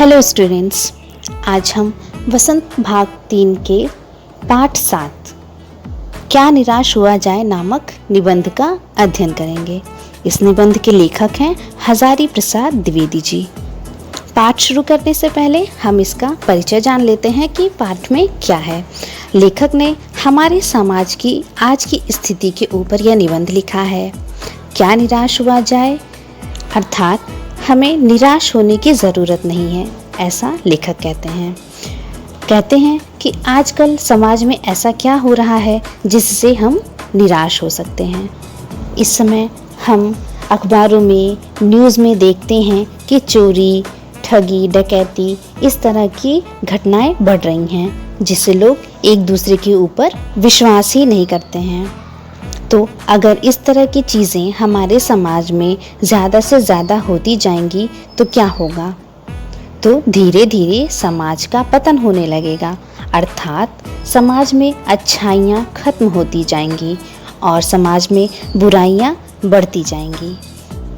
Hello students, आज हम वसंत भाग 3 के पाठ 7 क्या निराश हुआ जाए नामक निबंध का अध्ययन करेंगे। इस निबंध के लेखक हैं हजारी प्रसाद द्विवेदी जी। पाठ शुरू करने से पहले हम इसका परिचय जान लेते हैं कि पाठ में क्या है। लेखक ने हमारे समाज की आज की स्थिति के ऊपर यह निबंध लिखा है। क्या निराश हुआ जाए, अर्थात हमें निराश होने की ज़रूरत नहीं है, ऐसा लेखक कहते हैं कि आजकल समाज में ऐसा क्या हो रहा है जिससे हम निराश हो सकते हैं। इस समय हम अखबारों में, न्यूज़ में देखते हैं कि चोरी, ठगी, डकैती इस तरह की घटनाएं बढ़ रही हैं, जिससे लोग एक दूसरे के ऊपर विश्वास ही नहीं करते हैं। तो अगर इस तरह की चीज़ें हमारे समाज में ज़्यादा से ज़्यादा होती जाएंगी तो क्या होगा? तो धीरे धीरे समाज का पतन होने लगेगा, अर्थात समाज में अच्छाइयाँ खत्म होती जाएंगी और समाज में बुराइयाँ बढ़ती जाएंगी।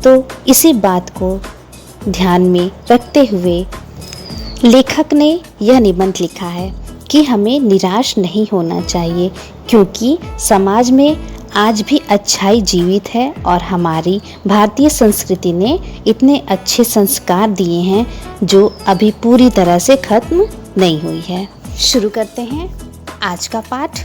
तो इसी बात को ध्यान में रखते हुए लेखक ने यह निबंध लिखा है कि हमें निराश नहीं होना चाहिए, क्योंकि समाज में आज भी अच्छाई जीवित है और हमारी भारतीय संस्कृति ने इतने अच्छे संस्कार दिए हैं जो अभी पूरी तरह से खत्म नहीं हुई है। शुरू करते हैं आज का पाठ।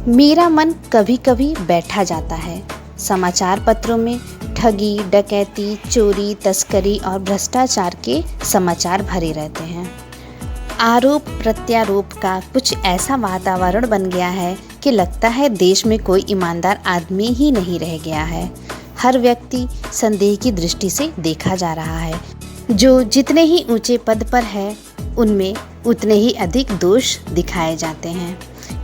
मेरा मन कभी कभी बैठा जाता है। समाचार पत्रों में ठगी, डकैती, चोरी, तस्करी और भ्रष्टाचार के समाचार भरे रहते हैं। आरोप प्रत्यारोप का कुछ ऐसा वातावरण बन गया है कि लगता है देश में कोई ईमानदार आदमी ही नहीं रह गया है। हर व्यक्ति संदेह की दृष्टि से देखा जा रहा है। जो जितने ही ऊंचे पद पर है उनमें उतने ही अधिक दोष दिखाए जाते हैं।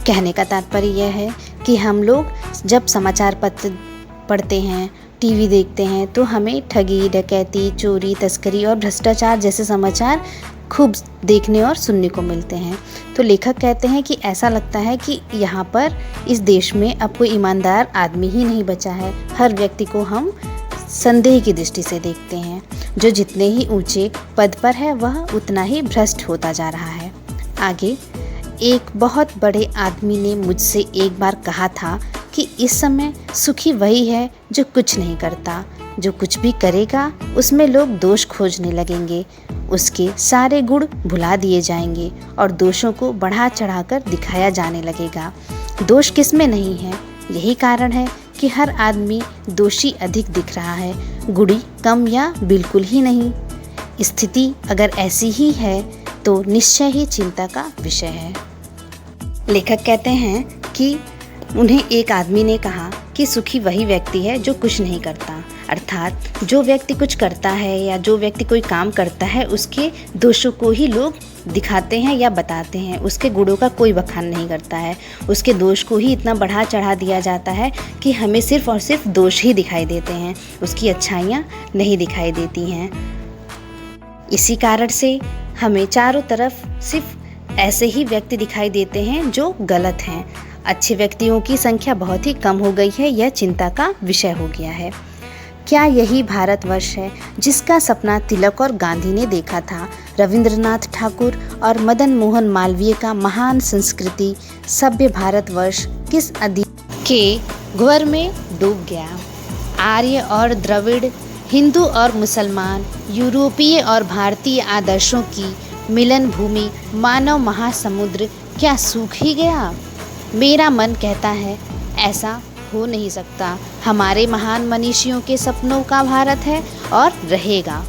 कहने का तात्पर्य यह है कि हम लोग जब समाचार पत्र पढ़ते हैं, टीवी देखते हैं, तो हमें ठगी, डकैती, चोरी, तस्करी और भ्रष्टाचार जैसे समाचार खूब देखने और सुनने को मिलते हैं। तो लेखक कहते हैं कि ऐसा लगता है कि यहाँ पर इस देश में अब कोई ईमानदार आदमी ही नहीं बचा है। हर व्यक्ति को हम संदेह की दृष्टि से देखते हैं। जो जितने ही ऊंचे पद पर है वह उतना ही भ्रष्ट होता जा रहा है। आगे, एक बहुत बड़े आदमी ने मुझसे एक बार कहा था कि इस समय सुखी वही है जो कुछ नहीं करता। जो कुछ भी करेगा उसमें लोग दोष खोजने लगेंगे, उसके सारे गुण भुला दिए जाएंगे और दोषों को बढ़ा चढ़ाकर दिखाया जाने लगेगा। दोष किसमें नहीं है, यही कारण है कि हर आदमी दोषी अधिक दिख रहा है, गुणी कम या बिल्कुल ही नहीं। स्थिति अगर ऐसी ही है तो निश्चय ही चिंता का विषय है। लेखक कहते हैं कि उन्हें एक आदमी ने कहा कि सुखी वही व्यक्ति है जो कुछ नहीं करता, अर्थात जो व्यक्ति कुछ करता है या जो व्यक्ति कोई काम करता है उसके दोषों को ही लोग दिखाते हैं या बताते हैं। उसके गुणों का कोई बखान नहीं करता है। उसके दोष को ही इतना बढ़ा चढ़ा दिया जाता है कि हमें सिर्फ और सिर्फ दोष ही दिखाई देते हैं, उसकी अच्छाइयाँ नहीं दिखाई देती हैं। इसी कारण से हमें चारों तरफ सिर्फ ऐसे ही व्यक्ति दिखाई देते हैं जो गलत हैं। अच्छे व्यक्तियों की संख्या बहुत ही कम हो गई है, यह चिंता का विषय हो गया है। क्या यही भारतवर्ष है जिसका सपना तिलक और गांधी ने देखा था? रविंद्रनाथ ठाकुर और मदन मोहन मालवीय का महान संस्कृति सभ्य भारतवर्ष किस अधिक के घोर में डूब गया। आर्य और द्रविड़, हिंदू और मुसलमान, यूरोपीय और भारतीय आदर्शों की मिलन भूमि मानव महासमुद्र क्या सूख ही गया? मेरा मन कहता है ऐसा हो नहीं सकता। हमारे महान मनीषियों के सपनों का भारत है और रहेगा।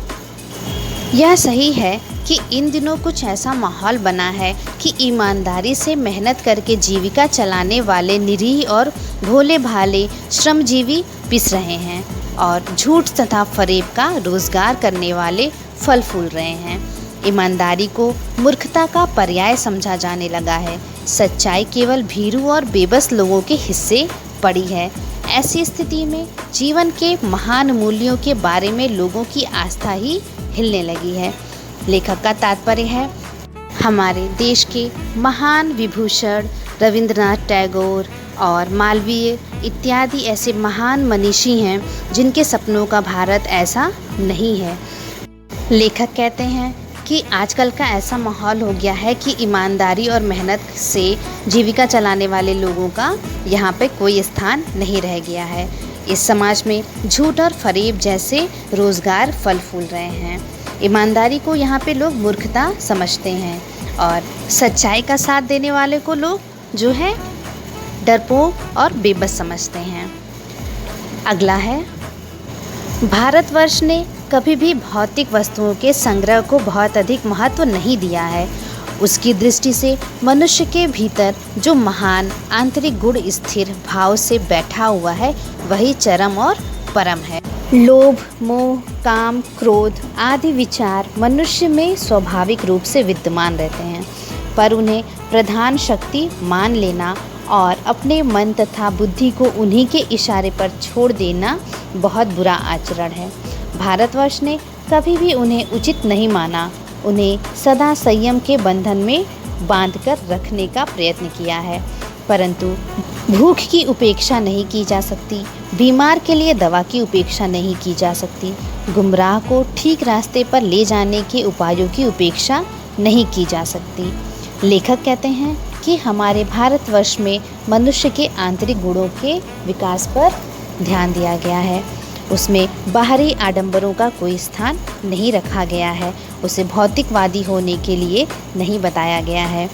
यह सही है कि इन दिनों कुछ ऐसा माहौल बना है कि ईमानदारी से मेहनत करके जीविका चलाने वाले निरीह और भोले भाले श्रमजीवी पिस रहे हैं और झूठ तथा फरेब का रोजगार करने वाले फल फूल रहे हैं। ईमानदारी को मूर्खता का पर्याय समझा जाने लगा है। सच्चाई केवल भीरू और बेबस लोगों के हिस्से पड़ी है। ऐसी स्थिति में जीवन के महान मूल्यों के बारे में लोगों की आस्था ही हिलने लगी है। लेखक का तात्पर्य है हमारे देश के महान विभूषण रविंद्रनाथ टैगोर और मालवीय इत्यादि ऐसे महान मनीषी हैं जिनके सपनों का भारत ऐसा नहीं है। लेखक कहते हैं कि आजकल का ऐसा माहौल हो गया है कि ईमानदारी और मेहनत से जीविका चलाने वाले लोगों का यहाँ पे कोई स्थान नहीं रह गया है। इस समाज में झूठ और फरेब जैसे रोज़गार फल फूल रहे हैं। ईमानदारी को यहाँ पे लोग मूर्खता समझते हैं और सच्चाई का साथ देने वाले को लोग जो है डरपोक और बेबस समझते हैं। अगला है, भारतवर्ष ने कभी भी भौतिक वस्तुओं के संग्रह को बहुत अधिक महत्व नहीं दिया है। उसकी दृष्टि से मनुष्य के भीतर जो महान आंतरिक गुण स्थिर भाव से बैठा हुआ है वही चरम और परम है। लोभ, मोह, काम, क्रोध आदि विचार मनुष्य में स्वाभाविक रूप से विद्यमान रहते हैं, पर उन्हें प्रधान शक्ति मान लेना और अपने मन तथा बुद्धि को उन्हीं के इशारे पर छोड़ देना बहुत बुरा आचरण है। भारतवर्ष ने कभी भी उन्हें उचित नहीं माना, उन्हें सदा संयम के बंधन में बांधकर रखने का प्रयत्न किया है। परंतु भूख की उपेक्षा नहीं की जा सकती, बीमार के लिए दवा की उपेक्षा नहीं की जा सकती, गुमराह को ठीक रास्ते पर ले जाने के उपायों की उपेक्षा नहीं की जा सकती। लेखक कहते हैं कि हमारे भारतवर्ष में मनुष्य के आंतरिक गुणों के विकास पर ध्यान दिया गया है। उसमें बाहरी आडंबरों का कोई स्थान नहीं रखा गया है, उसे भौतिकवादी होने के लिए नहीं बताया गया है।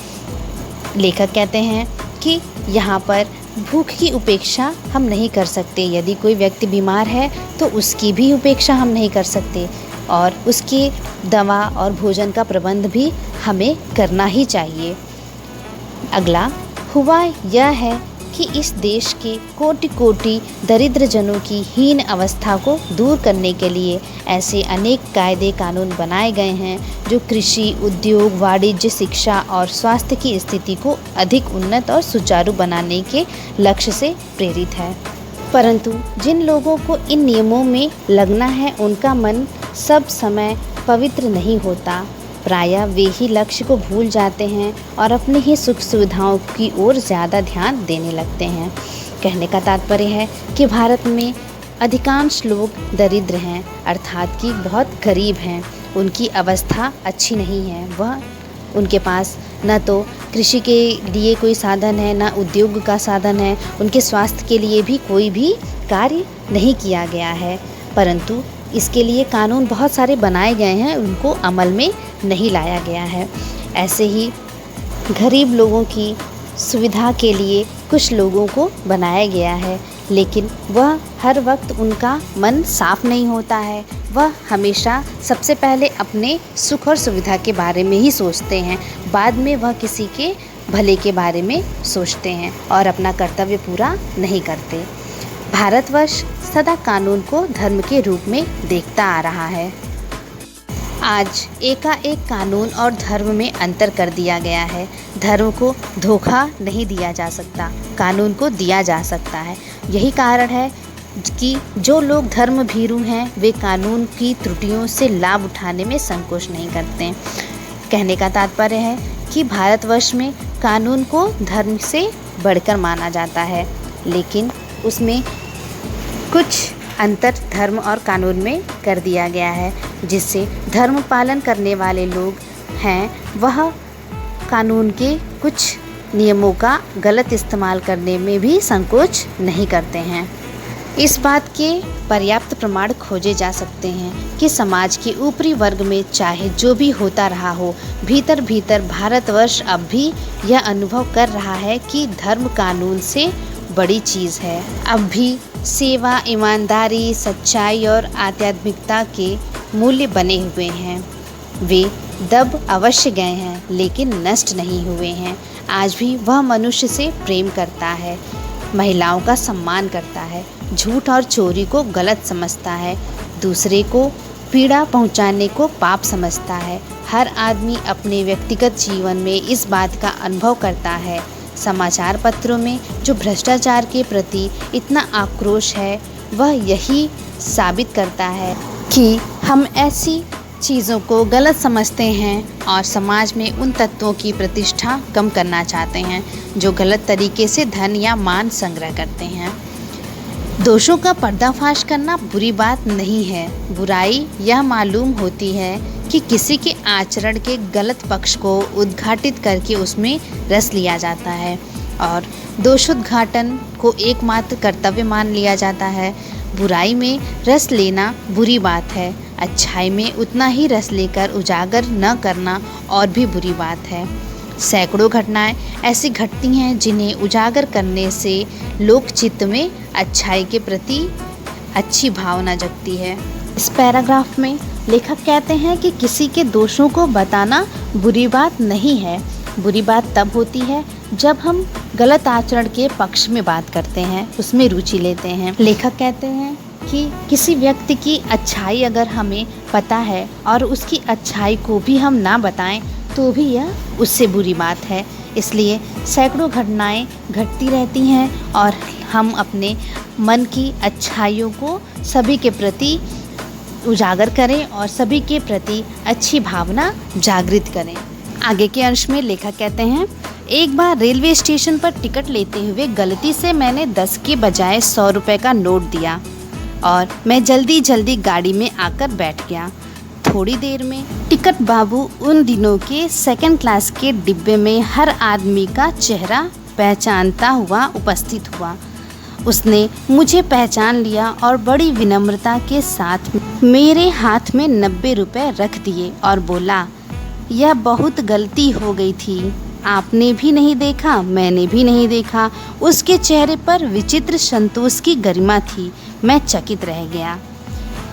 लेखक कहते हैं कि यहाँ पर भूख की उपेक्षा हम नहीं कर सकते। यदि कोई व्यक्ति बीमार है तो उसकी भी उपेक्षा हम नहीं कर सकते और उसकी दवा और भोजन का प्रबंध भी हमें करना ही चाहिए। अगला हुआ यह है कि इस देश के कोटि कोटि दरिद्र जनों की हीन अवस्था को दूर करने के लिए ऐसे अनेक कायदे कानून बनाए गए हैं जो कृषि, उद्योग, वाणिज्य, शिक्षा और स्वास्थ्य की स्थिति को अधिक उन्नत और सुचारू बनाने के लक्ष्य से प्रेरित है। परंतु जिन लोगों को इन नियमों में लगना है उनका मन सब समय पवित्र नहीं होता। प्रायः वे ही लक्ष्य को भूल जाते हैं और अपनी ही सुख सुविधाओं की ओर ज़्यादा ध्यान देने लगते हैं। कहने का तात्पर्य है कि भारत में अधिकांश लोग दरिद्र हैं, अर्थात कि बहुत गरीब हैं। उनकी अवस्था अच्छी नहीं है, वह उनके पास न तो कृषि के लिए कोई साधन है, न उद्योग का साधन है, उनके स्वास्थ्य के लिए भी कोई भी कार्य नहीं किया गया है। परंतु इसके लिए कानून बहुत सारे बनाए गए हैं, उनको अमल में नहीं लाया गया है। ऐसे ही गरीब लोगों की सुविधा के लिए कुछ लोगों को बनाया गया है, लेकिन वह हर वक्त उनका मन साफ नहीं होता है। वह हमेशा सबसे पहले अपने सुख और सुविधा के बारे में ही सोचते हैं, बाद में वह किसी के भले के बारे में सोचते हैं और अपना कर्तव्य पूरा नहीं करते। भारतवर्ष सदा कानून को धर्म के रूप में देखता आ रहा है। आज एकाएक कानून और धर्म में अंतर कर दिया गया है। धर्म को धोखा नहीं दिया जा सकता, कानून को दिया जा सकता है। यही कारण है कि जो लोग धर्म भीरू हैं वे कानून की त्रुटियों से लाभ उठाने में संकोच नहीं करते। कहने का तात्पर्य है कि भारतवर्ष में कानून को धर्म से बढ़कर माना जाता है, लेकिन उसमें कुछ अंतर धर्म और कानून में कर दिया गया है, जिससे धर्म पालन करने वाले लोग हैं वह कानून के कुछ नियमों का गलत इस्तेमाल करने में भी संकोच नहीं करते हैं। इस बात के पर्याप्त प्रमाण खोजे जा सकते हैं कि समाज के ऊपरी वर्ग में चाहे जो भी होता रहा हो, भीतर भीतर भारतवर्ष अब भी यह अनुभव कर रहा है कि धर्म कानून से बड़ी चीज़ है। अब भी सेवा, ईमानदारी, सच्चाई और आध्यात्मिकता के मूल्य बने हुए हैं। वे दब अवश्य गए हैं लेकिन नष्ट नहीं हुए हैं। आज भी वह मनुष्य से प्रेम करता है, महिलाओं का सम्मान करता है, झूठ और चोरी को गलत समझता है, दूसरे को पीड़ा पहुंचाने को पाप समझता है। हर आदमी अपने व्यक्तिगत जीवन में इस बात का अनुभव करता है। समाचार पत्रों में जो भ्रष्टाचार के प्रति इतना आक्रोश है वह यही साबित करता है कि हम ऐसी चीज़ों को गलत समझते हैं और समाज में उन तत्वों की प्रतिष्ठा कम करना चाहते हैं जो गलत तरीके से धन या मान संग्रह करते हैं। दोषों का पर्दाफाश करना बुरी बात नहीं है। बुराई यह मालूम होती है कि किसी के आचरण के गलत पक्ष को उद्घाटित करके उसमें रस लिया जाता है और दोषोद्घाटन को एकमात्र कर्तव्य मान लिया जाता है। बुराई में रस लेना बुरी बात है, अच्छाई में उतना ही रस लेकर उजागर न करना और भी बुरी बात है। सैकड़ों घटनाएं ऐसी घटती हैं जिन्हें उजागर करने से लोक चित्त में अच्छाई के प्रति अच्छी भावना जगती है। इस पैराग्राफ में लेखक कहते हैं कि किसी के दोषों को बताना बुरी बात नहीं है। बुरी बात तब होती है जब हम गलत आचरण के पक्ष में बात करते हैं, उसमें रुचि लेते हैं। लेखक कहते हैं कि किसी व्यक्ति की अच्छाई अगर हमें पता है और उसकी अच्छाई को भी हम ना बताएं तो भी यह उससे बुरी बात है। इसलिए सैकड़ों घटनाएं घटती रहती हैं और हम अपने मन की अच्छाइयों को सभी के प्रति उजागर करें और सभी के प्रति अच्छी भावना जागृत करें। आगे के अंश में लेखक कहते हैं, एक बार रेलवे स्टेशन पर टिकट लेते हुए गलती से मैंने 10 के बजाय 100 रुपये का नोट दिया और मैं जल्दी जल्दी गाड़ी में आकर बैठ गया। थोड़ी देर में टिकट बाबू उन दिनों के सेकंड क्लास के डिब्बे में हर आदमी का चेहरा पहचानता हुआ उपस्थित हुआ। उसने मुझे पहचान लिया और बड़ी विनम्रता के साथ मेरे हाथ में 90 रुपये रख दिए और बोला, यह बहुत गलती हो गई थी, आपने भी नहीं देखा, मैंने भी नहीं देखा। उसके चेहरे पर विचित्र संतोष की गरिमा थी। मैं चकित रह गया।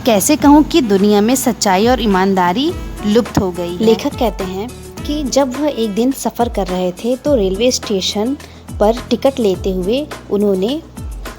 कैसे कहूँ कि दुनिया में सच्चाई और ईमानदारी लुप्त हो गई है। लेखक कहते हैं कि जब वह एक दिन सफ़र कर रहे थे तो रेलवे स्टेशन पर टिकट लेते हुए उन्होंने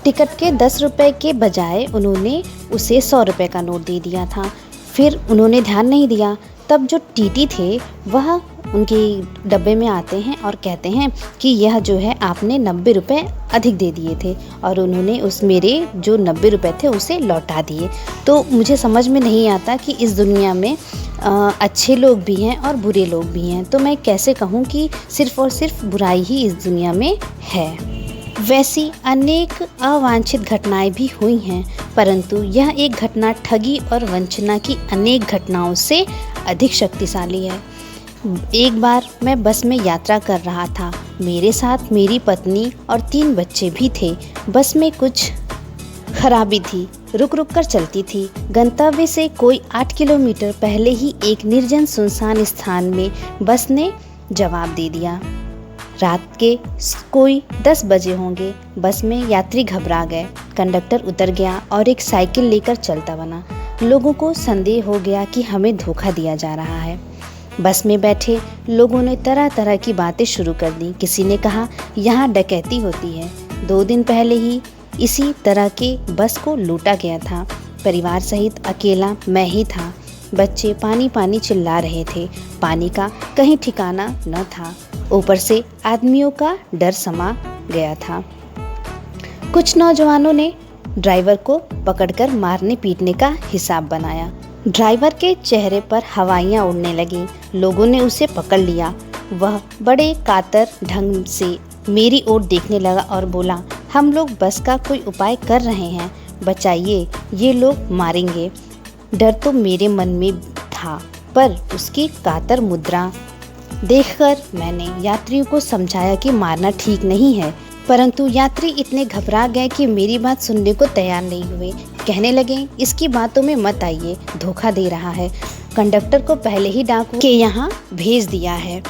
टिकट के 10 रुपये के बजाय उन्होंने उसे 100 रुपये का नोट दे दिया था। फिर उन्होंने ध्यान नहीं दिया। तब जो टीटी थे वह उनके डब्बे में आते हैं और कहते हैं कि यह जो है आपने 90 रुपये अधिक दे दिए थे, और उन्होंने उस मेरे जो 90 रुपये थे उसे लौटा दिए। तो मुझे समझ में नहीं आता कि इस दुनिया में अच्छे लोग भी हैं और बुरे लोग भी हैं, तो मैं कैसे कहूँ कि सिर्फ़ और सिर्फ बुराई ही इस दुनिया में है। वैसी अनेक अवांछित घटनाएं भी हुई हैं, परंतु यह एक घटना ठगी और वंचना की अनेक घटनाओं से अधिक शक्तिशाली है। एक बार मैं बस में यात्रा कर रहा था। मेरे साथ मेरी पत्नी और 3 बच्चे भी थे। बस में कुछ खराबी थी, रुक रुक कर चलती थी। गंतव्य से कोई 8 किलोमीटर पहले ही एक निर्जन सुनसान स्थान में बस ने जवाब दे दिया। रात के कोई 10 बजे होंगे। बस में यात्री घबरा गए। कंडक्टर उतर गया और एक साइकिल लेकर चलता बना। लोगों को संदेह हो गया कि हमें धोखा दिया जा रहा है। बस में बैठे लोगों ने तरह तरह की बातें शुरू कर दी। किसी ने कहा यहाँ डकैती होती है, 2 दिन पहले ही इसी तरह के बस को लूटा गया था। परिवार सहित अकेला मैं ही था। बच्चे पानी पानी चिल्ला रहे थे। पानी का कहीं ठिकाना न था। ऊपर से आदमियों का डर समा गया था। कुछ नौजवानों ने ड्राइवर को पकड़कर मारने पीटने का हिसाब बनाया। ड्राइवर के चेहरे पर हवाइयाँ उड़ने लगी। लोगों ने उसे पकड़ लिया। वह बड़े कातर ढंग से मेरी ओर देखने लगा और बोला, हम लोग बस का कोई उपाय कर रहे हैं, बचाइए, ये लोग मारेंगे। डर तो मेरे मन में था, पर उसकी कातर मुद्रा देखकर मैंने यात्रियों को समझाया कि मारना ठीक नहीं है, परंतु यात्री इतने घबरा गए कि मेरी बात सुनने को तैयार नहीं हुए। कहने लगे, इसकी बातों में मत आइए, धोखा दे रहा है। कंडक्टर को पहले ही डाकू के यहाँ भेज दिया है।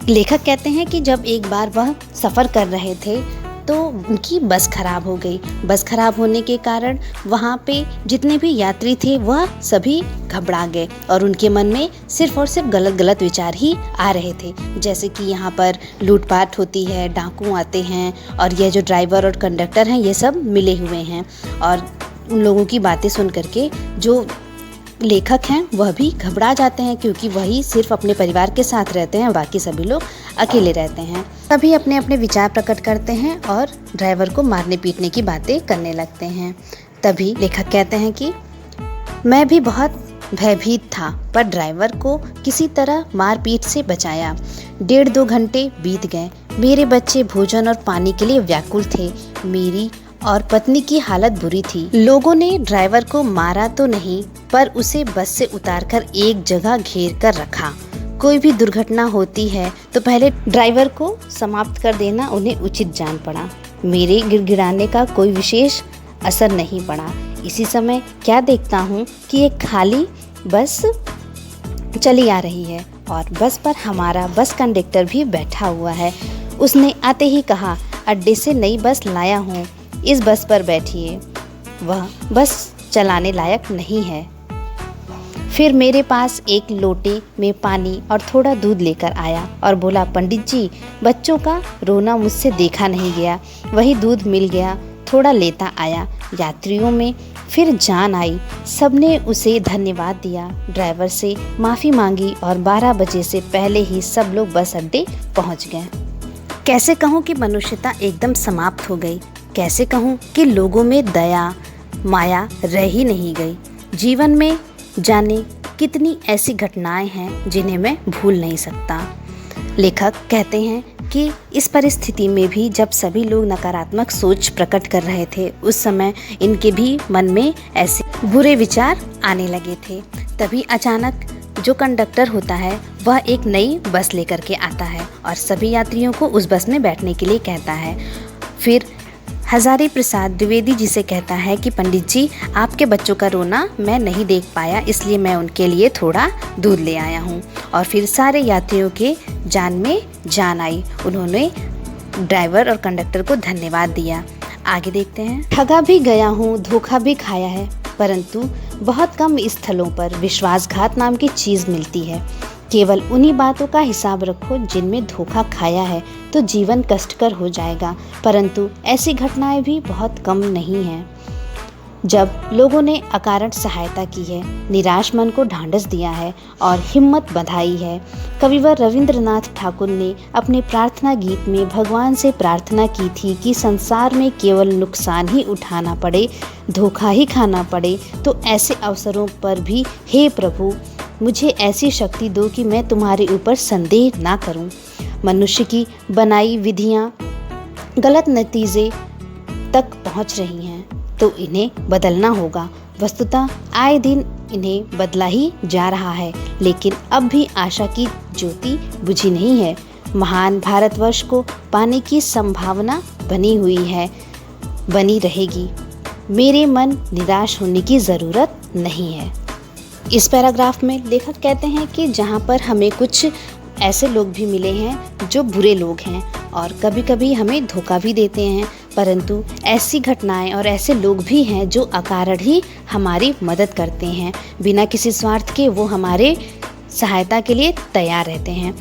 लेखक कहते हैं कि जब एक बार वह सफ़र कर रहे थे तो उनकी बस खराब हो गई। बस खराब होने के कारण वहाँ पे जितने भी यात्री थे वह सभी घबरा गए और उनके मन में सिर्फ और सिर्फ गलत विचार ही आ रहे थे, जैसे कि यहाँ पर लूटपाट होती है, डाकू आते हैं और यह जो ड्राइवर और कंडक्टर हैं ये सब मिले हुए हैं। और उन लोगों की बातें सुन करके जो लेखक हैं वह भी घबरा जाते हैं, क्योंकि वही सिर्फ अपने परिवार के साथ रहते हैं, बाकी सभी लोग अकेले रहते हैं। सभी अपने अपने विचार प्रकट करते हैं और ड्राइवर को मारने पीटने की बातें करने लगते हैं। तभी लेखक कहते हैं कि मैं भी बहुत भयभीत था, पर ड्राइवर को किसी तरह मारपीट से बचाया। 1.5-2 घंटे बीत गए। मेरे बच्चे भोजन और पानी के लिए व्याकुल थे। मेरी और पत्नी की हालत बुरी थी। लोगों ने ड्राइवर को मारा तो नहीं, पर उसे बस से उतारकर एक जगह घेर कर रखा। कोई भी दुर्घटना होती है तो पहले ड्राइवर को समाप्त कर देना उन्हें उचित जान पड़ा। मेरे गिड़गिड़ाने का कोई विशेष असर नहीं पड़ा। इसी समय क्या देखता हूँ कि एक खाली बस चली आ रही है और बस पर हमारा बस कंडक्टर भी बैठा हुआ है। उसने आते ही कहा, अड्डे से नई बस लाया हूँ, इस बस पर बैठिए। वह बस चलाने लायक नहीं है। फिर मेरे पास एक लोटे में पानी और थोड़ा दूध लेकर आया और बोला, पंडित जी, बच्चों का रोना मुझसे देखा नहीं गया। वही दूध मिल गया, थोड़ा लेता आया। यात्रियों में फिर जान आई। सबने उसे धन्यवाद दिया, ड्राइवर से माफ़ी मांगी और 12 बजे से पहले ही सब लोग बस अड्डे पहुंच गए। कैसे कहूँ कि मनुष्यता एकदम समाप्त हो गई। कैसे कहूँ कि लोगों में दया माया रह ही नहीं गई। जीवन में जाने कितनी ऐसी घटनाएं हैं जिन्हें मैं भूल नहीं सकता। लेखक कहते हैं कि इस परिस्थिति में भी जब सभी लोग नकारात्मक सोच प्रकट कर रहे थे, उस समय इनके भी मन में ऐसे बुरे विचार आने लगे थे। तभी अचानक जो कंडक्टर होता है वह एक नई बस लेकर के आता है और सभी यात्रियों को उस बस में बैठने के लिए कहता है। फिर हजारी प्रसाद द्विवेदी जी से कहता है कि पंडित जी, आपके बच्चों का रोना मैं नहीं देख पाया, इसलिए मैं उनके लिए थोड़ा दूध ले आया हूँ। और फिर सारे यात्रियों के जान में जान आई। उन्होंने ड्राइवर और कंडक्टर को धन्यवाद दिया। आगे देखते हैं। ठगा भी गया हूँ, धोखा भी खाया है, परंतु बहुत कम स्थलों पर विश्वासघात नाम की चीज़ मिलती है। केवल उन्हीं बातों का हिसाब रखो जिनमें धोखा खाया है, तो जीवन कष्टकर हो जाएगा। परंतु ऐसी घटनाएं भी बहुत कम नहीं हैं। जब लोगों ने अकारण सहायता की है, निराश मन को ढांढस दिया है और हिम्मत बंधाई है। कविवर रविंद्रनाथ ठाकुर ने अपने प्रार्थना गीत में भगवान से प्रार्थना की थी कि संसार में केवल नुकसान ही उठाना पड़े, धोखा ही खाना पड़े, तो ऐसे अवसरों पर भी हे प्रभु, मुझे ऐसी शक्ति दो कि मैं तुम्हारे ऊपर संदेह ना करूं। मनुष्य की बनाई विधियां गलत नतीजे तक पहुंच रही हैं, तो इन्हें बदलना होगा। वस्तुतः आए दिन इन्हें बदला ही जा रहा है, लेकिन अब भी आशा की ज्योति बुझी नहीं है। महान भारतवर्ष को पाने की संभावना बनी हुई है, बनी रहेगी। मेरे मन निराश होने की ज़रूरत नहीं है। इस पैराग्राफ में लेखक कहते हैं कि जहाँ पर हमें कुछ ऐसे लोग भी मिले हैं जो बुरे लोग हैं और कभी कभी हमें धोखा भी देते हैं, परंतु ऐसी घटनाएं और ऐसे लोग भी हैं जो अकारण ही हमारी मदद करते हैं। बिना किसी स्वार्थ के वो हमारे सहायता के लिए तैयार रहते हैं।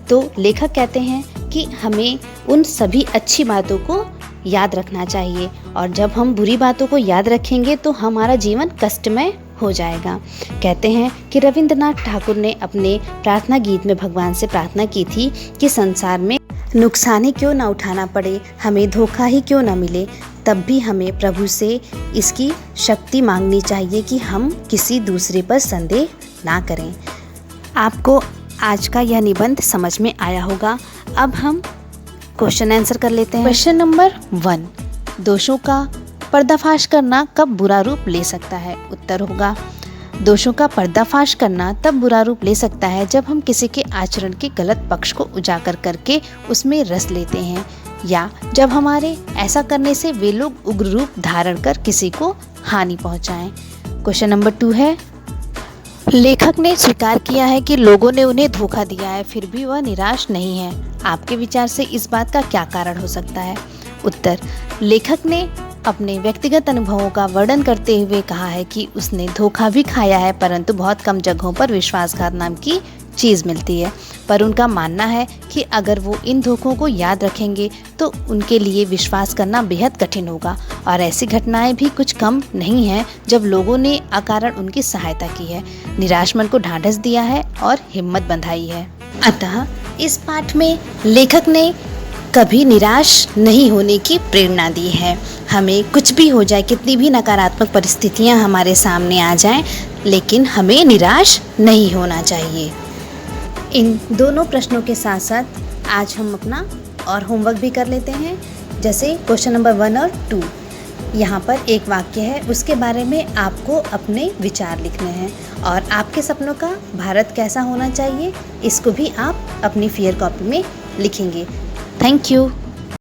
तो लेखक कहते हैं कि हमें उन सभी अच्छी बातों को याद रखना चाहिए, और जब हम बुरी बातों को याद रखेंगे तो हमारा जीवन कष्टमय हो जाएगा। कहते हैं कि रविंद्रनाथ ठाकुर ने अपने प्रार्थना गीत में भगवान से प्रार्थना की थी कि संसार में नुकसान ही क्यों ना उठाना पड़े, हमें धोखा ही क्यों ना मिले, तब भी हमें प्रभु से इसकी शक्ति मांगनी चाहिए कि हम किसी दूसरे पर संदेह ना करें। आपको आज का यह निबंध समझ में आया होगा। अब हम क्वेश्चन आंसर कर लेते हैं। क्वेश्चन नंबर 1, दोषों का पर्दाफाश करना कब बुरा रूप ले सकता है? उत्तर होगा, दोषों का पर्दाफाश करना तब बुरा रूप ले सकता है जब हम किसी के आचरण के गलत पक्ष को उजागर करके उसमें रस लेते हैं, या जब हमारे ऐसा करने से वे लोग उग्र रूप धारण कर किसी को हानि पहुंचाएं। क्वेश्चन नंबर 2 है, लेखक ने स्वीकार किया है कि लोगों ने उन्हें धोखा दिया है, फिर भी वह निराश नहीं है। आपके विचार से इस बात का क्या कारण हो सकता है? उत्तर, लेखक ने अपने व्यक्तिगत अनुभवों का वर्णन करते हुए कहा है कि उसने धोखा भी खाया है, परंतु बहुत कम जगहों पर विश्वासघात नाम की चीज़ मिलती है। पर उनका मानना है कि अगर वो इन धोखों को याद रखेंगे तो उनके लिए विश्वास करना बेहद कठिन होगा, और ऐसी घटनाएं भी कुछ कम नहीं हैं जब लोगों ने अकारण उनकी सहायता की है, निराश मन को ढांढस दिया है और हिम्मत बंधाई है। अतः इस पाठ में लेखक ने कभी निराश नहीं होने की प्रेरणा दी है। हमें कुछ भी हो जाए, कितनी भी नकारात्मक परिस्थितियां हमारे सामने आ जाएं, लेकिन हमें निराश नहीं होना चाहिए। इन दोनों प्रश्नों के साथ साथ आज हम अपना और होमवर्क भी कर लेते हैं, जैसे क्वेश्चन नंबर 1 और 2। यहाँ पर एक वाक्य है, उसके बारे में आपको अपने विचार लिखने हैं। और आपके सपनों का भारत कैसा होना चाहिए, इसको भी आप अपनी फेयर कॉपी में लिखेंगे। Thank you.